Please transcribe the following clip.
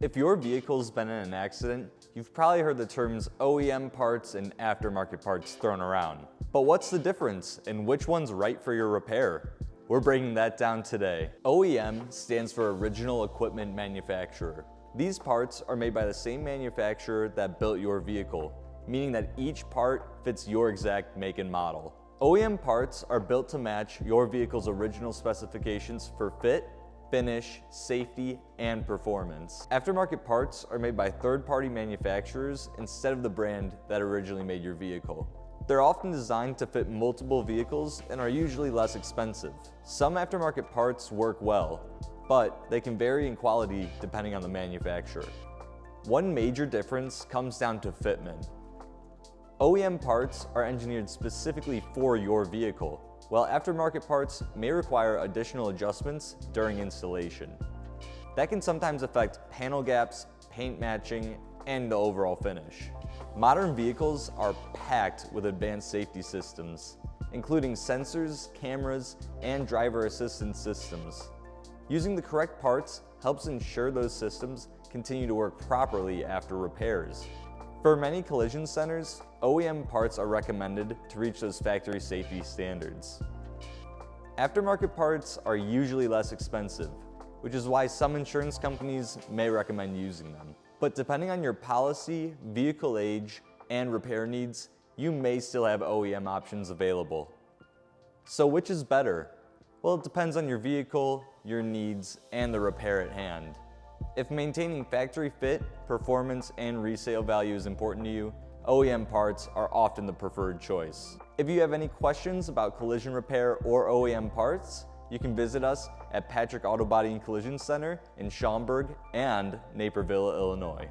If your vehicle's been in an accident, you've probably heard the terms OEM parts and aftermarket parts thrown around. But what's the difference and which one's right for your repair? We're breaking that down today. OEM stands for Original Equipment Manufacturer. These parts are made by the same manufacturer that built your vehicle, meaning that each part fits your exact make and model. OEM parts are built to match your vehicle's original specifications for fit, finish, safety, and performance. Aftermarket parts are made by third-party manufacturers instead of the brand that originally made your vehicle. They're often designed to fit multiple vehicles and are usually less expensive. Some aftermarket parts work well, but they can vary in quality depending on the manufacturer. One major difference comes down to fitment. OEM parts are engineered specifically for your vehicle, while aftermarket parts may require additional adjustments during installation. That can sometimes affect panel gaps, paint matching, and the overall finish. Modern vehicles are packed with advanced safety systems, including sensors, cameras, and driver assistance systems. Using the correct parts helps ensure those systems continue to work properly after repairs. For many collision centers, OEM parts are recommended to reach those factory safety standards. Aftermarket parts are usually less expensive, which is why some insurance companies may recommend using them. But depending on your policy, vehicle age, and repair needs, you may still have OEM options available. So which is better? Well, it depends on your vehicle, your needs, and the repair at hand. If maintaining factory fit, performance, and resale value is important to you, OEM parts are often the preferred choice. If you have any questions about collision repair or OEM parts, you can visit us at Patrick Auto Body and Collision Center in Schaumburg and Naperville, Illinois.